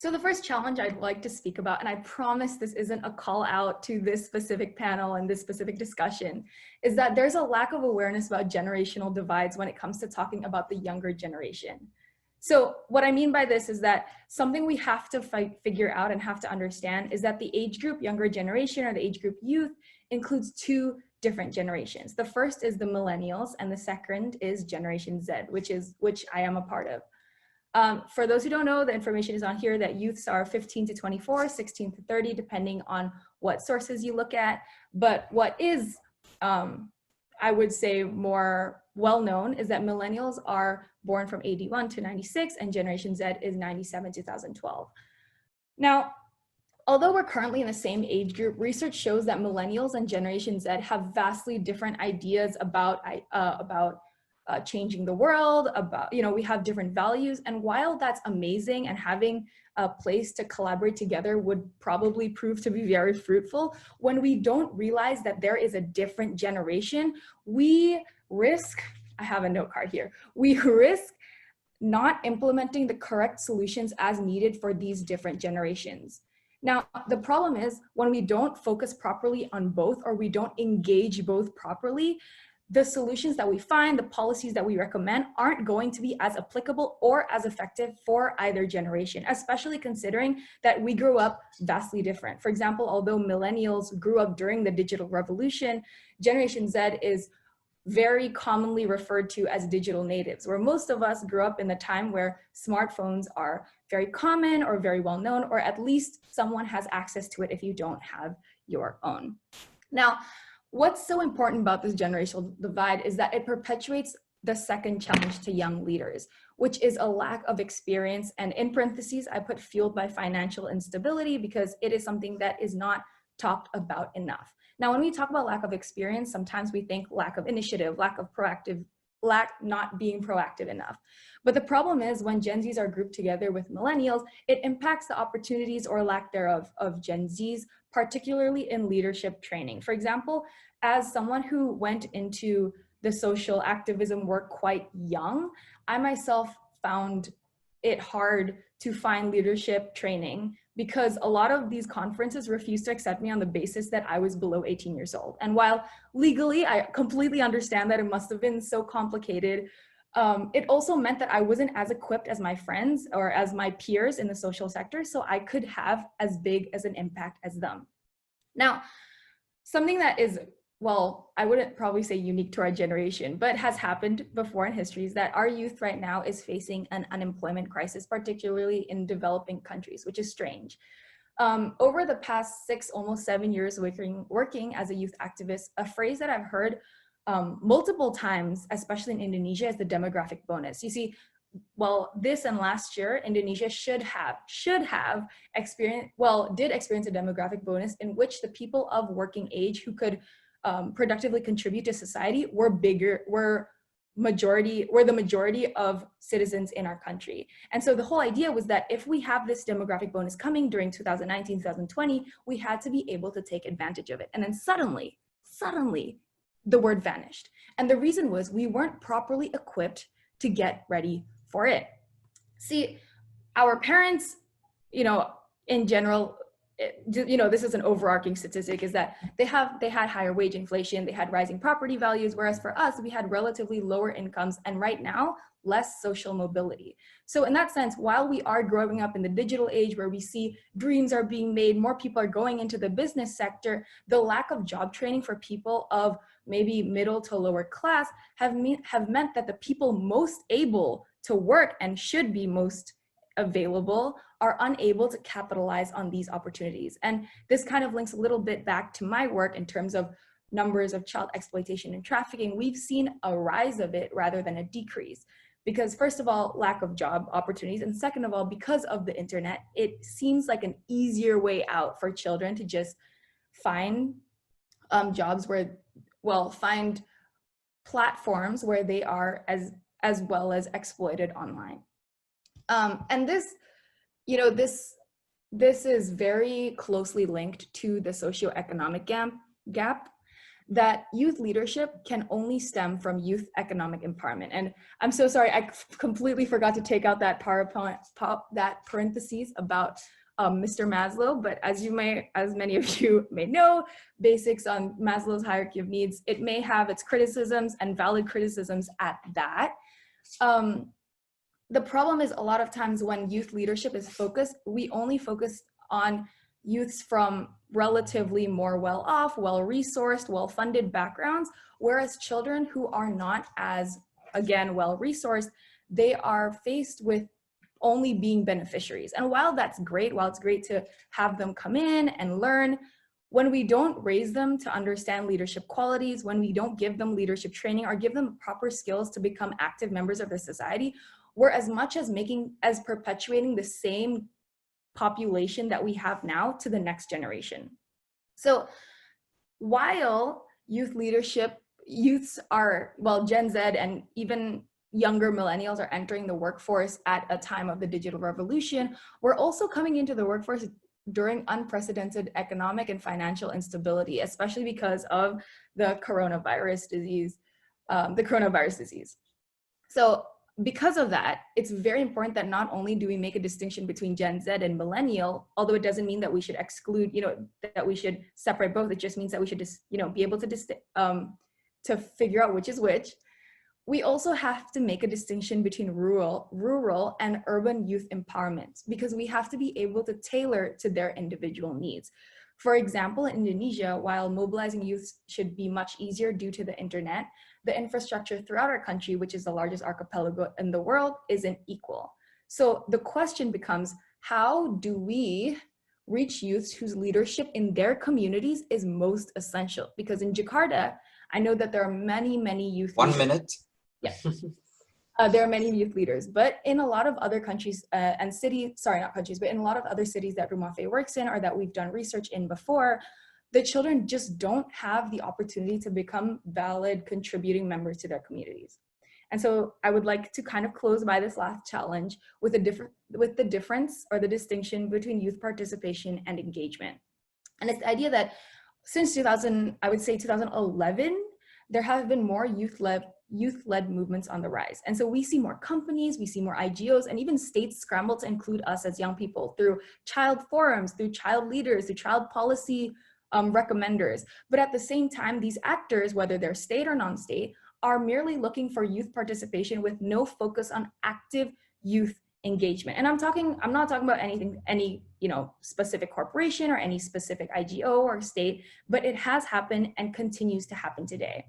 So the first challenge I'd like to speak about, and I promise this isn't a call out to this specific panel and this specific discussion, is that there's a lack of awareness about generational divides when it comes to talking about the younger generation. So what I mean by this is that something we have to figure out and have to understand is that the age group younger generation, or the age group youth, includes two different generations. The first is the millennials and the second is Generation Z, which I am a part of. For those who don't know, the information is on here that youths are 15 to 24, 16 to 30, depending on what sources you look at. But what is, I would say, more well-known is that millennials are born from 81 to 96 and Generation Z is 97 to 2012. Now, although we're currently in the same age group, research shows that millennials and Generation Z have vastly different ideas about changing the world, about, we have different values. And while that's amazing and having a place to collaborate together would probably prove to be very fruitful, when we don't realize that there is a different generation, we risk, I have a note card here, we risk not implementing the correct solutions as needed for these different generations. Now, the problem is when we don't focus properly on both, or we don't engage both properly, the solutions that we find, the policies that we recommend aren't going to be as applicable or as effective for either generation, especially considering that we grew up vastly different. For example, although millennials grew up during the digital revolution, Generation Z is very commonly referred to as digital natives, where most of us grew up in the time where smartphones are very common or very well known, or at least someone has access to it if you don't have your own. Now, what's so important about this generational divide is that it perpetuates the second challenge to young leaders, which is a lack of experience. And in parentheses, I put fueled by financial instability because it is something that is not talked about enough. Now, when we talk about lack of experience, sometimes we think lack of initiative, lack not being proactive enough. But the problem is when Gen Zs are grouped together with millennials, it impacts the opportunities or lack thereof of Gen Zs, particularly in leadership training. For example, as someone who went into the social activism work quite young, I myself found it hard to find leadership training because a lot of these conferences refused to accept me on the basis that I was below 18 years old. And while legally, I completely understand that it must have been so complicated, it also meant that I wasn't as equipped as my friends or as my peers in the social sector, so I could have as big as an impact as them. Now, something that is, well, I wouldn't probably say unique to our generation, but has happened before in history is that our youth right now is facing an unemployment crisis, particularly in developing countries, which is strange. Over the past 6, almost 7 years working as a youth activist, a phrase that I've heard multiple times, especially in Indonesia, is the demographic bonus. You see, well, this and last year, Indonesia should have experienced, did experience a demographic bonus in which the people of working age who could productively contribute to society were the majority of citizens in our country. And so the whole idea was that if we have this demographic bonus coming during 2019, 2020, we had to be able to take advantage of it. And then suddenly, the word vanished. And the reason was we weren't properly equipped to get ready for it. See, our parents, in general, this is an overarching statistic, is that they had higher wage inflation, they had rising property values, whereas for us, we had relatively lower incomes, and right now, less social mobility. So in that sense, while we are growing up in the digital age where we see dreams are being made, more people are going into the business sector, the lack of job training for people of maybe middle to lower class have meant that the people most able to work and should be most available are unable to capitalize on these opportunities. And this kind of links a little bit back to my work in terms of numbers of child exploitation and trafficking. We've seen a rise of it rather than a decrease. Because first of all, lack of job opportunities, and second of all, because of the internet, it seems like an easier way out for children to just find jobs find platforms where they are as well as exploited online. And this is very closely linked to the socioeconomic gap. that youth leadership can only stem from youth economic empowerment. And I'm so sorry, I completely forgot to take out that PowerPoint, that parentheses about Mr. Maslow, but as many of you may know, basics on Maslow's hierarchy of needs, it may have its criticisms and valid criticisms at that. The problem is a lot of times when youth leadership is focused, we only focus on youths from relatively more well-off, well-resourced, well-funded backgrounds, whereas children who are not as, again, well-resourced, they are faced with only being beneficiaries. And while that's great, while it's great to have them come in and learn, when we don't raise them to understand leadership qualities, when we don't give them leadership training or give them proper skills to become active members of the society, we're as much as perpetuating the same population that we have now to the next generation. So while youths are, well, Gen Z and even younger millennials are entering the workforce at a time of the digital revolution, we're also coming into the workforce during unprecedented economic and financial instability, especially because of the coronavirus disease. So because of that, it's very important that not only do we make a distinction between Gen Z and millennial, although it doesn't mean that we should exclude, that we should separate both. It just means that we should just, be able to figure out which is which. We also have to make a distinction between rural and urban youth empowerment, because we have to be able to tailor to their individual needs. For example, in Indonesia, while mobilizing youth should be much easier due to the internet, the infrastructure throughout our country, which is the largest archipelago in the world, isn't equal. So the question becomes, how do we reach youths whose leadership in their communities is most essential? Because in Jakarta, I know that there are many youth leaders. 1 minute. Yeah. There are many youth leaders, but in a lot of other countries and cities, sorry, not countries, but in a lot of other cities that Faye works in or that we've done research in before, the children just don't have the opportunity to become valid contributing members to their communities. And so I would like to kind of close by this last challenge with the difference or the distinction between youth participation and engagement. And it's the idea that since 2011, there have been more youth-led movements on the rise. And so we see more companies, we see more IGOs, and even states scramble to include us as young people through child forums, through child leaders, through child policy recommenders. But at the same time, these actors, whether they're state or non-state, are merely looking for youth participation with no focus on active youth engagement. And I'm not talking about any specific corporation or any specific IGO or state, but it has happened and continues to happen today.